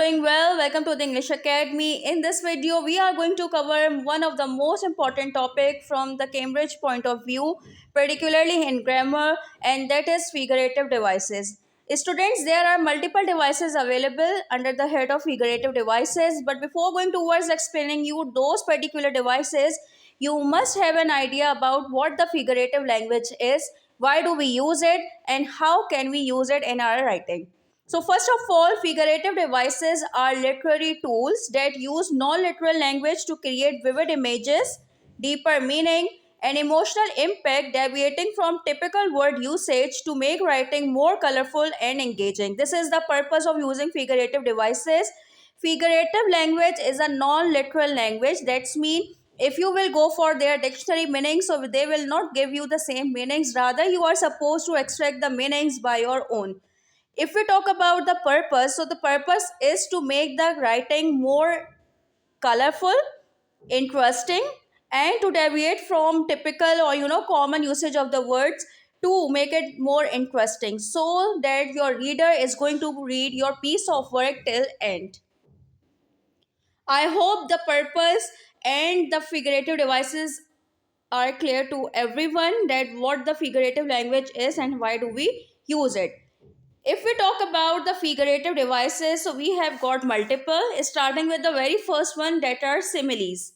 doing well. Welcome to the English Academy. In this video, we are going to cover one of the most important topic from the Cambridge point of view, particularly in grammar, and that is figurative devices. Students, there are multiple devices available under the head of figurative devices, but before going towards explaining you those particular devices, you must have an idea about what the figurative language is, why do we use it, and how can we use it in our writing. So, first of all, figurative devices are literary tools that use non literal language to create vivid images, deeper meaning, and emotional impact deviating from typical word usage to make writing more colorful and engaging. This is the purpose of using figurative devices. Figurative language is a non literal language. That's mean if you will go for their dictionary meanings, so they will not give you the same meanings. Rather, you are supposed to extract the meanings by your own. If we talk about the purpose, so the purpose is to make the writing more colorful, interesting, and to deviate from typical or common usage of the words to make it more interesting so that your reader is going to read your piece of work till end. I hope the purpose and the figurative devices are clear to everyone that what the figurative language is and why do we use it. If we talk about the figurative devices, so we have got multiple, starting with the very first one that are similes.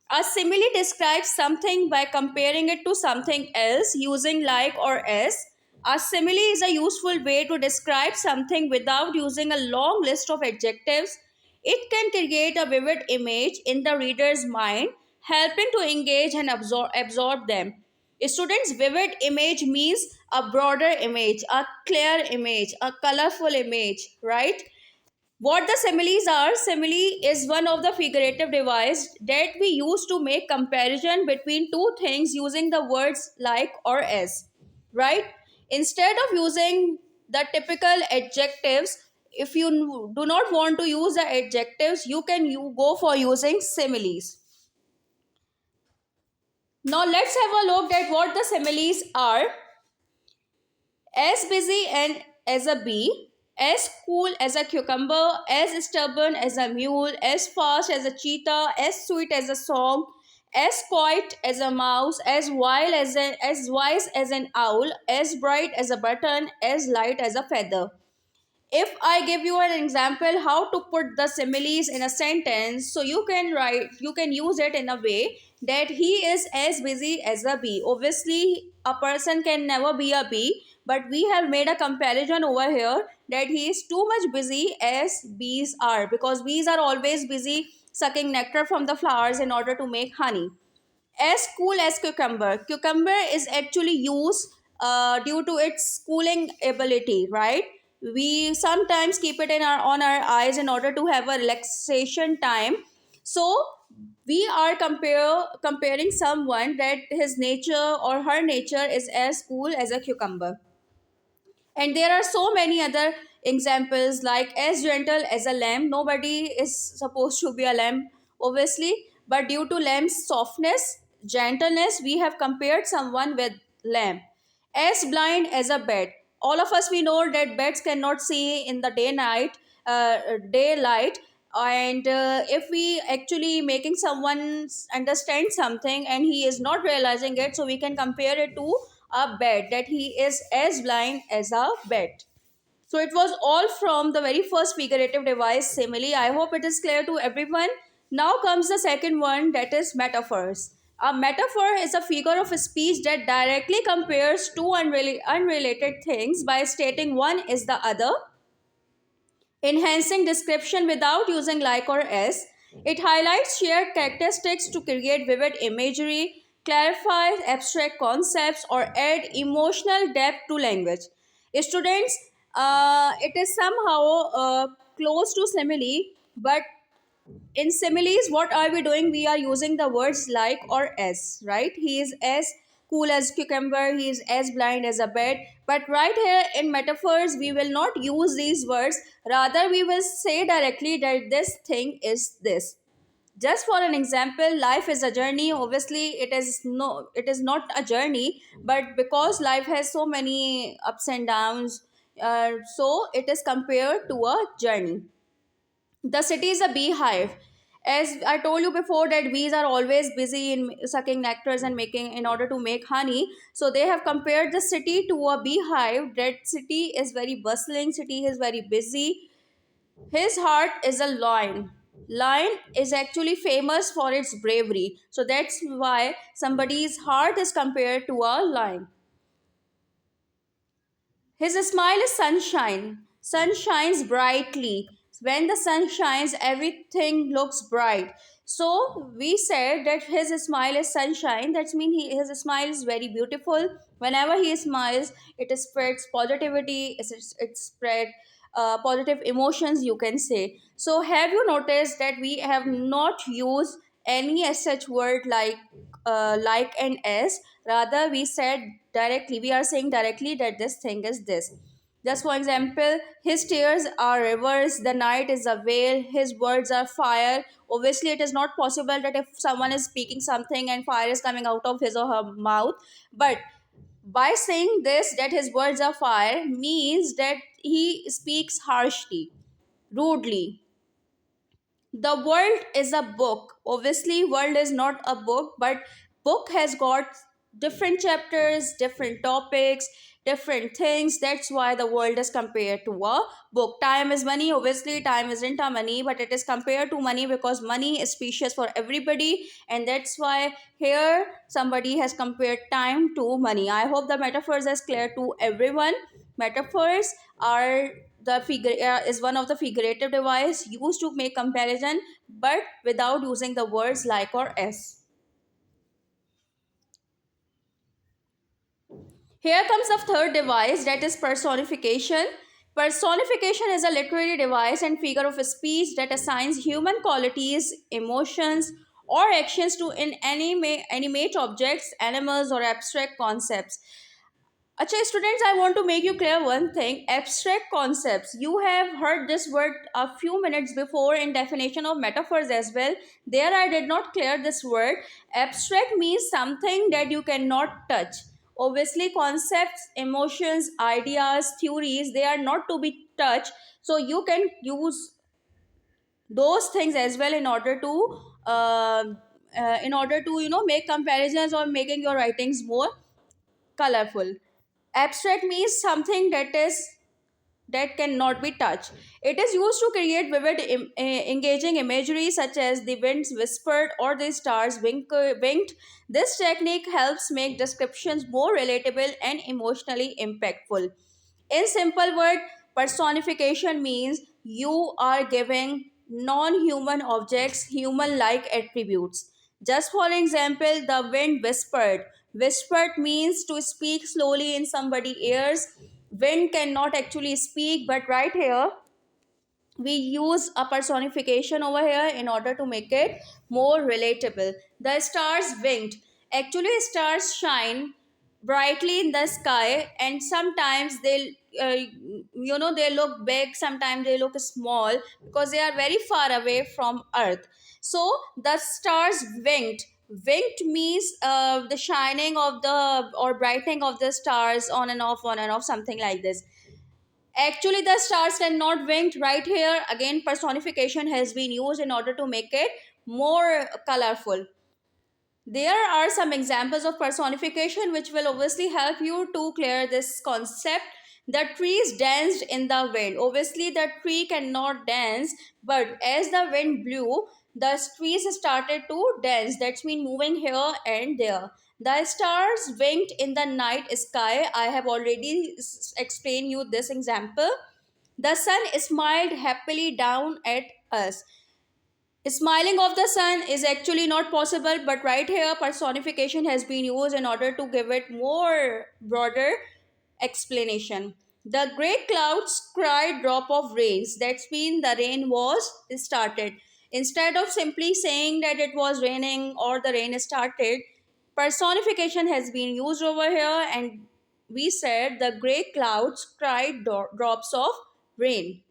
A simile describes something by comparing it to something else using like or as. A simile is a useful way to describe something without using a long list of adjectives. It can create a vivid image in the reader's mind, helping to engage and absorb them. Students, vivid image means a broader image, a clear image, a colorful image, right? What the similes are, simile is one of the figurative device that we use to make comparison between two things using the words like or as, right? Instead of using the typical adjectives, if you do not want to use the adjectives, you go for using similes. Now let's have a look at what the similes are. As busy and as a bee, as cool as a cucumber, as stubborn as a mule, as fast as a cheetah, as sweet as a song, as quiet as a mouse, as wise as an owl, as bright as a button, as light as a feather. If I give you an example how to put the similes in a sentence, so you can use it in a way that he is as busy as a bee. Obviously a person can never be a bee, but we have made a comparison over here that he is too much busy as bees are, because bees are always busy sucking nectar from the flowers in order to make honey. As cool as cucumber, cucumber is actually used due to its cooling ability, right? We sometimes keep it in our on our eyes in order to have a relaxation time. So we are comparing someone that his nature or her nature is as cool as a cucumber. And there are so many other examples like as gentle as a lamb. Nobody is supposed to be a lamb, obviously, but due to lamb's softness, gentleness, we have compared someone with lamb. As blind as a bat. All of us we know that bats cannot see in the daylight. And if we actually making someone understand something and he is not realizing it, so we can compare it to a bat, that he is as blind as a bat. So it was all from the very first figurative device, simile. I hope it is clear to everyone. Now comes the second one, that is metaphors. A metaphor is a figure of speech that directly compares two unrelated things by stating one is the other, enhancing description without using like or as. It highlights shared characteristics to create vivid imagery, clarifies abstract concepts, or add emotional depth to language. Students, it is somehow close to simile, but in similes, what are we doing? We are using the words like or as, right? He is as cool as cucumber, he is as blind as a bat. But right here in metaphors, we will not use these words. Rather, we will say directly that this thing is this. Just for an example, life is a journey. Obviously it is not a journey, but because life has so many ups and downs, so it is compared to a journey. The city is a beehive. As I told you before, that bees are always busy in sucking nectars and making in order to make honey. So they have compared the city to a beehive. That city is very bustling, city is very busy. His heart is a lion. Lion is actually famous for its bravery. So that's why somebody's heart is compared to a lion. His smile is sunshine. Sun shines brightly. When the sun shines, everything looks bright. So we said that his smile is sunshine. That means his smile is very beautiful. Whenever he smiles, it spreads positivity. It spread positive emotions, you can say. So have you noticed that we have not used any as such word like and as? Rather, we said directly, we are saying directly that this thing is this. Just for example, his tears are rivers, the night is a veil, his words are fire. Obviously, it is not possible that if someone is speaking something and fire is coming out of his or her mouth, but by saying this, that his words are fire, means that he speaks harshly, rudely. The world is a book. Obviously world is not a book, but book has got different chapters, different topics, different things. That's why the world is compared to a book. Time is money. Obviously time isn't a money, but it is compared to money because money is precious for everybody, and that's why here somebody has compared time to money. I hope the metaphors is clear to everyone. Metaphors are the figure is one of the figurative device used to make comparison, but without using the words like or as. Here comes the third device, that is personification. Personification is a literary device and figure of speech that assigns human qualities, emotions, or actions to animate objects, animals, or abstract concepts. Acha, students, I want to make you clear one thing. Abstract concepts. You have heard this word a few minutes before in definition of metaphors as well. There I did not clear this word. Abstract means something that you cannot touch. Obviously, concepts, emotions, ideas, theories, they are not to be touched. So you can use those things as well uh, in order to make comparisons or making your writings more colorful. Abstract means something that cannot be touched. It is used to create vivid, engaging imagery such as the winds whispered or the stars winked. This technique helps make descriptions more relatable and emotionally impactful. In simple word, personification means you are giving non-human objects human-like attributes. Just for example, the wind whispered. Whispered means to speak slowly in somebody's ears. Wind cannot actually speak, but right here we use a personification over here in order to make it more relatable. The stars winked. Actually, stars shine brightly in the sky, and sometimes they look big, sometimes they look small because they are very far away from Earth. So the stars winked. Winked means the shining of the or brightening of the stars on and off, something like this. Actually, the stars cannot wink. Right here, again, personification has been used in order to make it more colorful. There are some examples of personification which will obviously help you to clear this concept. The trees danced in the wind. Obviously, the tree cannot dance, but as the wind blew, the trees started to dance. That's mean moving here and there. The stars winked in the night sky. I have already explained you this example. The sun smiled happily down at us. Smiling of the sun is actually not possible, but right here personification has been used in order to give it more broader explanation. The great clouds cried drop of rains. That's mean the rain was started. Instead of simply saying that it was raining or the rain started, personification has been used over here, and we said the great clouds cried drops of rain.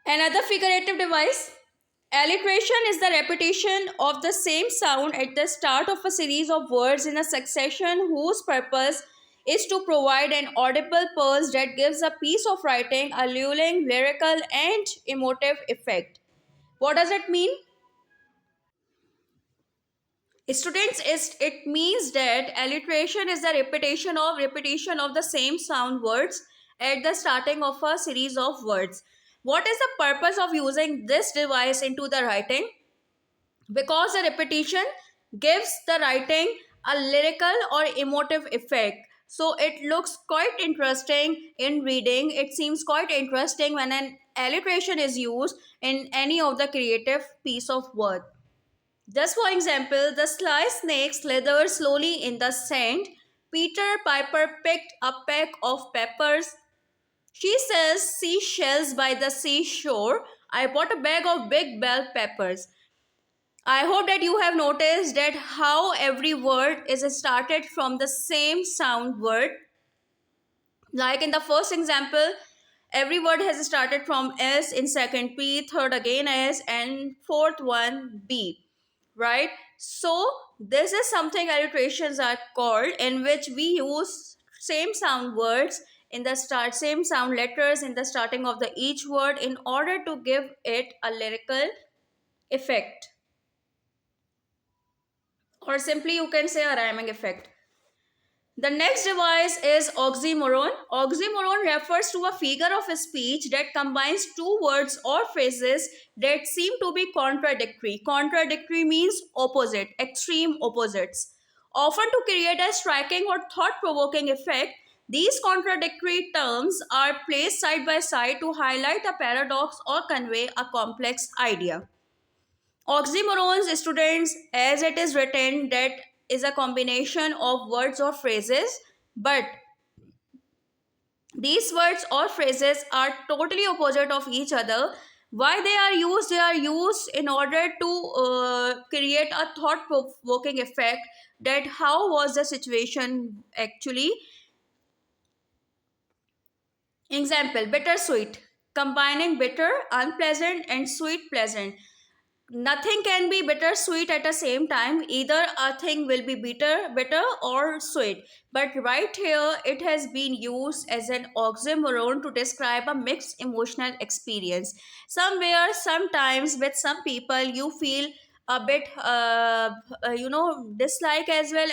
Another figurative device. Alliteration is the repetition of the same sound at the start of a series of words in a succession whose purpose is to provide an audible pulse that gives a piece of writing a lulling, lyrical, and emotive effect. What does it mean? Students, it means that alliteration is the repetition of the same sound words at the starting of a series of words. What is the purpose of using this device into the writing? Because the repetition gives the writing a lyrical or emotive effect. So it looks quite interesting in reading. It seems quite interesting when an alliteration is used in any of the creative piece of work. Just for example, the sly snake slithered slowly in the sand. Peter Piper picked a peck of peppers. She sells seashells by the seashore. I bought a bag of big bell peppers. I hope that you have noticed that how every word is started from the same sound word. Like in the first example, every word has started from S, in second P, third again S, and fourth one B, right? So this is something alliterations are called, in which we use same sound words in the start, same sound letters in the starting of the each word in order to give it a lyrical effect, or simply you can say a rhyming effect. The next device is oxymoron. Oxymoron refers to a figure of speech that combines two words or phrases that seem to be contradictory. Contradictory means opposite, extreme opposites. Often to create a striking or thought provoking effect, these contradictory terms are placed side by side to highlight a paradox or convey a complex idea. Oxymorons, students, as it is written, that is a combination of words or phrases, but these words or phrases are totally opposite of each other. Why they are used? They are used in order to create a thought provoking effect, that how was the situation actually. Example, bittersweet, combining bitter, unpleasant, and sweet, pleasant. Nothing can be bittersweet at the same time. Either a thing will be bitter or sweet. But right here, it has been used as an oxymoron to describe a mixed emotional experience. Somewhere, sometimes, with some people, you feel a bit, dislike as well,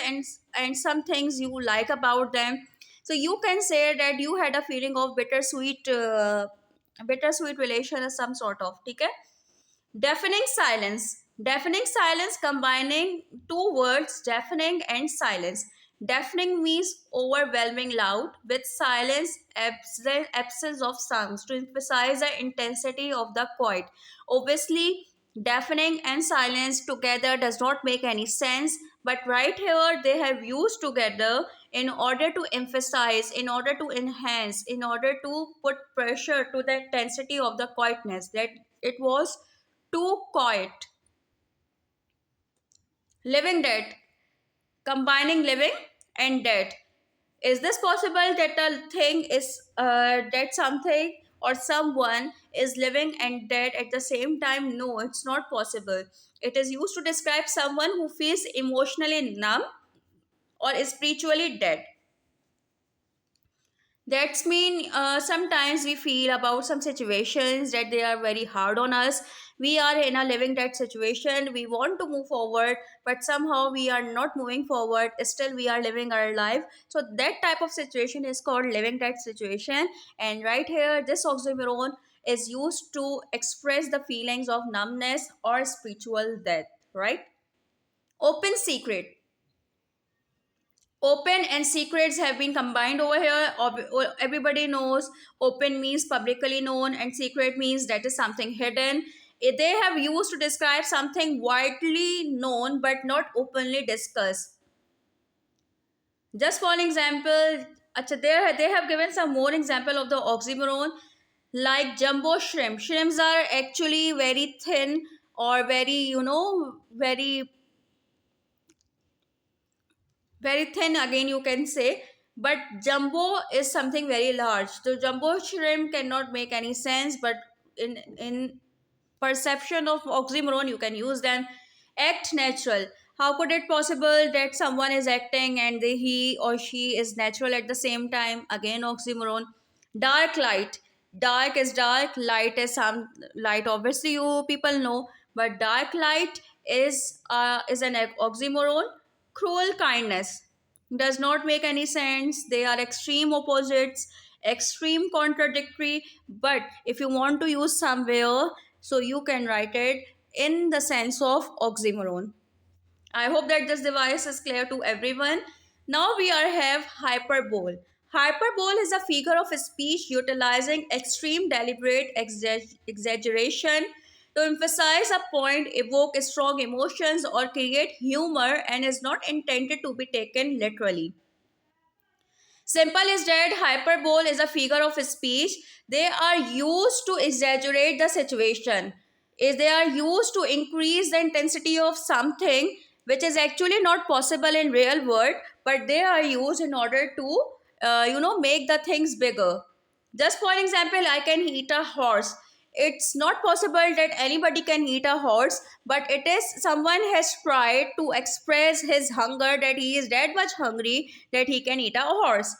and some things you like about them. So you can say that you had a feeling of bittersweet relation of some sort of. Okay. Deafening silence. Deafening silence, combining two words, deafening and silence. Deafening means overwhelming loud, with silence, absence of sounds to emphasize the intensity of the quiet. Obviously, deafening and silence together does not make any sense, but right here they have used together in order to emphasize, in order to enhance, in order to put pressure to the intensity of the quietness, that it was too quiet. Living dead, combining living and dead. Is this possible that a thing is that something or someone is living and dead at the same time? No, it's not possible. It is used to describe someone who feels emotionally numb or spiritually dead. That's mean sometimes we feel about some situations that they are very hard on us. We are in a living that situation. We want to move forward, but somehow we are not moving forward. Still, we are living our life. So that type of situation is called living that situation. And right here, this oxymoron is used to express the feelings of numbness or spiritual death. Right? Open secret. Open and secrets have been combined over here. Everybody knows open means publicly known and secret means that is something hidden. They have used to describe something widely known but not openly discussed. Just for an example, they have given some more example of the oxymoron, like jumbo shrimp. Shrimps are actually very thin, or very, very thin again, you can say. But jumbo is something very large. The jumbo shrimp cannot make any sense, but in perception of oxymoron you can use them. Act natural. How could it possible that someone is acting and he or she is natural at the same time? Again, oxymoron. Dark light. Dark is dark, light is some light. Obviously, you people know, but dark light is an oxymoron. Cruel kindness does not make any sense. They are extreme opposites, extreme contradictory. But if you want to use somewhere, so you can write it in the sense of oxymoron. I hope that this device is clear to everyone. Now we are have hyperbole. Hyperbole is a figure of speech utilizing extreme deliberate exaggeration to emphasize a point, evoke strong emotions, or create humor and is not intended to be taken literally. Simple is that hyperbole is a figure of speech. They are used to exaggerate the situation. Is they are used to increase the intensity of something which is actually not possible in real world, but they are used in order to make the things bigger. Just for example, I can eat a horse. It's not possible that anybody can eat a horse, but it is someone has tried to express his hunger, that he is that much hungry that he can eat a horse.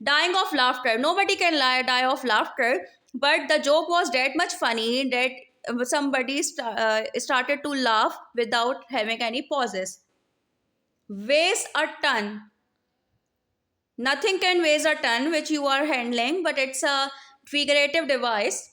Dying of laughter. Nobody can die of laughter, but the joke was that much funny that somebody started to laugh without having any pauses. Weighs a ton. Nothing can weigh a ton which you are handling, but it's a figurative device.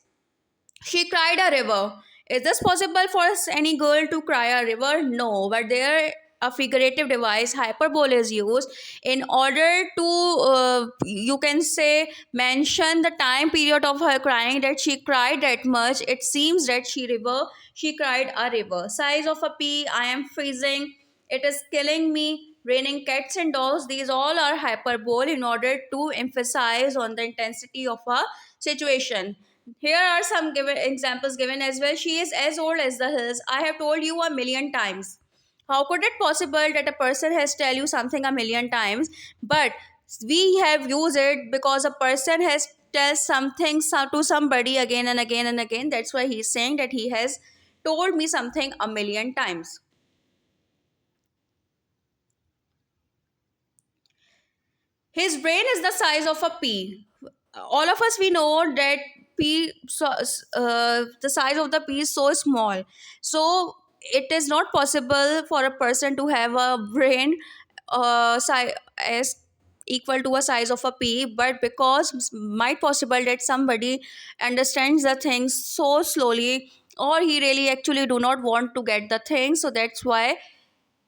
She cried a river. Is this possible for any girl to cry a river? No, but there a figurative device, hyperbole, is used in order to you can say mention the time period of her crying, that she cried that much. It seems that she cried a river. Size of a pea. I am freezing. It is killing me. Raining cats and dogs. These all are hyperbole in order to emphasize on the intensity of a situation. Here are some given examples given as well. She is as old as the hills. I have told you a million times. How could it possible that a person has tell you something a million times, but we have used it because a person has tell something to somebody again and again and again. That's why he's saying that he has told me something a million times. His brain is the size of a pea. All of us we know that pea, the size of the pea is so small. So it is not possible for a person to have a brain as equal to a size of a pea. But because might possible that somebody understands the things so slowly, or he really actually do not want to get the thing, so that's why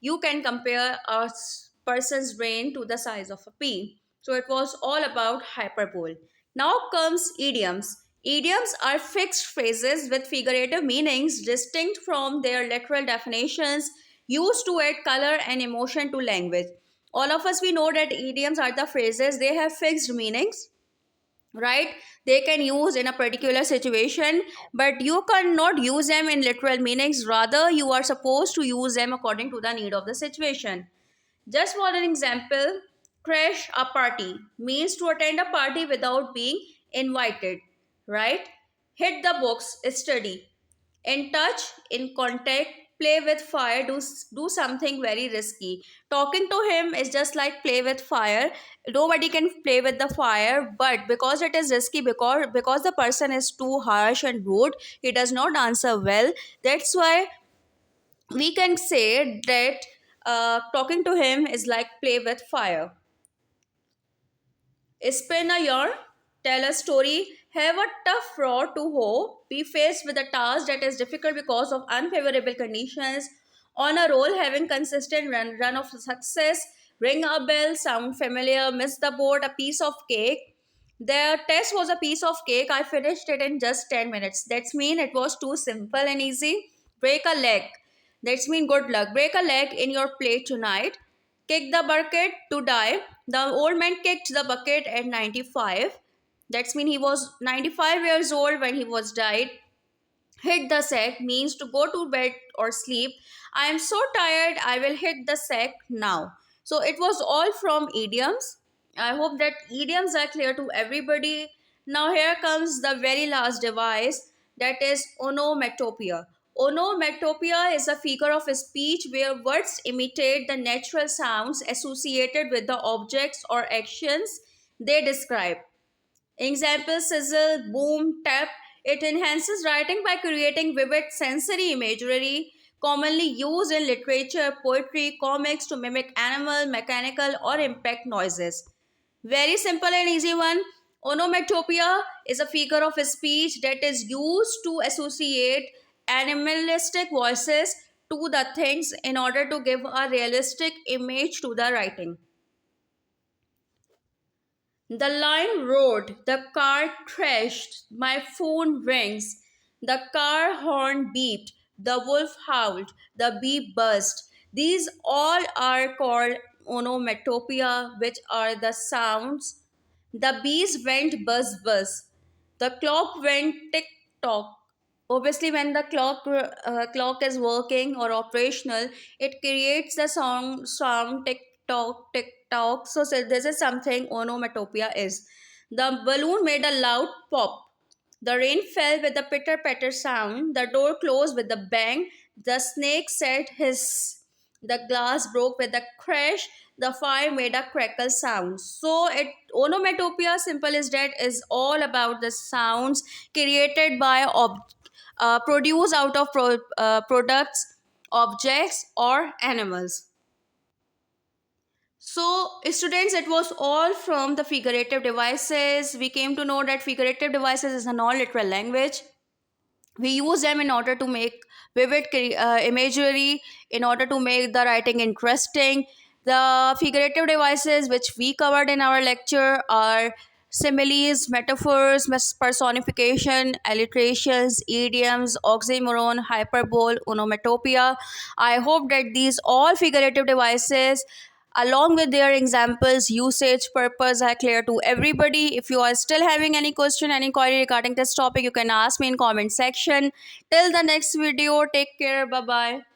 you can compare a person's brain to the size of a pea. So it was all about hyperbole. Now comes idioms. Idioms are fixed phrases with figurative meanings distinct from their literal definitions, used to add color and emotion to language. All of us we know that idioms are the phrases, they have fixed meanings, right? They can use in a particular situation, but you cannot use them in literal meanings. Rather, you are supposed to use them according to the need of the situation. Just for an example, crash a party means to attend a party without being invited, right? Hit the books, study. In touch, in contact, play with fire, do something very risky. Talking to him is just like play with fire. Nobody can play with the fire, but because it is risky, because the person is too harsh and rude, he does not answer well. That's why we can say that talking to him is like play with fire. Spin a yarn, tell a story, have a tough row to hoe, be faced with a task that is difficult because of unfavorable conditions, on a roll, having consistent run of success, ring a bell, sound familiar, miss the boat, a piece of cake. The test was a piece of cake. I finished it in just 10 minutes. That's mean it was too simple and easy. Break a leg. That's mean good luck. Break a leg in your play tonight. Kick the bucket to die. The old man kicked the bucket at 95. That's mean he was 95 years old when he was died. Hit the sack means to go to bed or sleep. I am so tired, I will hit the sack now. So it was all from idioms. I hope that idioms are clear to everybody. Now here comes the very last device, that is onomatopoeia. Onomatopoeia is a figure of speech where words imitate the natural sounds associated with the objects or actions they describe. Example: sizzle, boom, tap. It enhances writing by creating vivid sensory imagery, commonly used in literature, poetry, comics to mimic animal, mechanical, or impact noises. Very simple and easy one. Onomatopoeia is a figure of speech that is used to associate animalistic voices to the things in order to give a realistic image to the writing. The line roared, the car crashed, my phone rings, the car horn beeped, the wolf howled, the bee buzzed. These all are called onomatopoeia, which are the sounds. The bees went buzz buzz. The clock went tick tock. Obviously, when the clock is working or operational, it creates the sound tick tock. So this is something onomatopoeia is. The balloon made a loud pop. The rain fell with a pitter patter sound. The door closed with a bang. The snake said hiss. The glass broke with a crash. The fire made a crackle sound. So it onomatopoeia, simple as that, is all about the sounds created by produced out of products, objects, or animals. So, students, it was all from the figurative devices. We came to know that figurative devices is a non-literal language. We use them in order to make vivid imagery, in order to make the writing interesting. The figurative devices which we covered in our lecture are similes, metaphors, personification, alliterations, idioms, oxymoron, hyperbole, onomatopoeia. I hope that these all figurative devices along with their examples, usage, purpose are clear to everybody. If you are still having any question, any query regarding this topic, you can ask me in comment section. Till the next video, take care. Bye bye.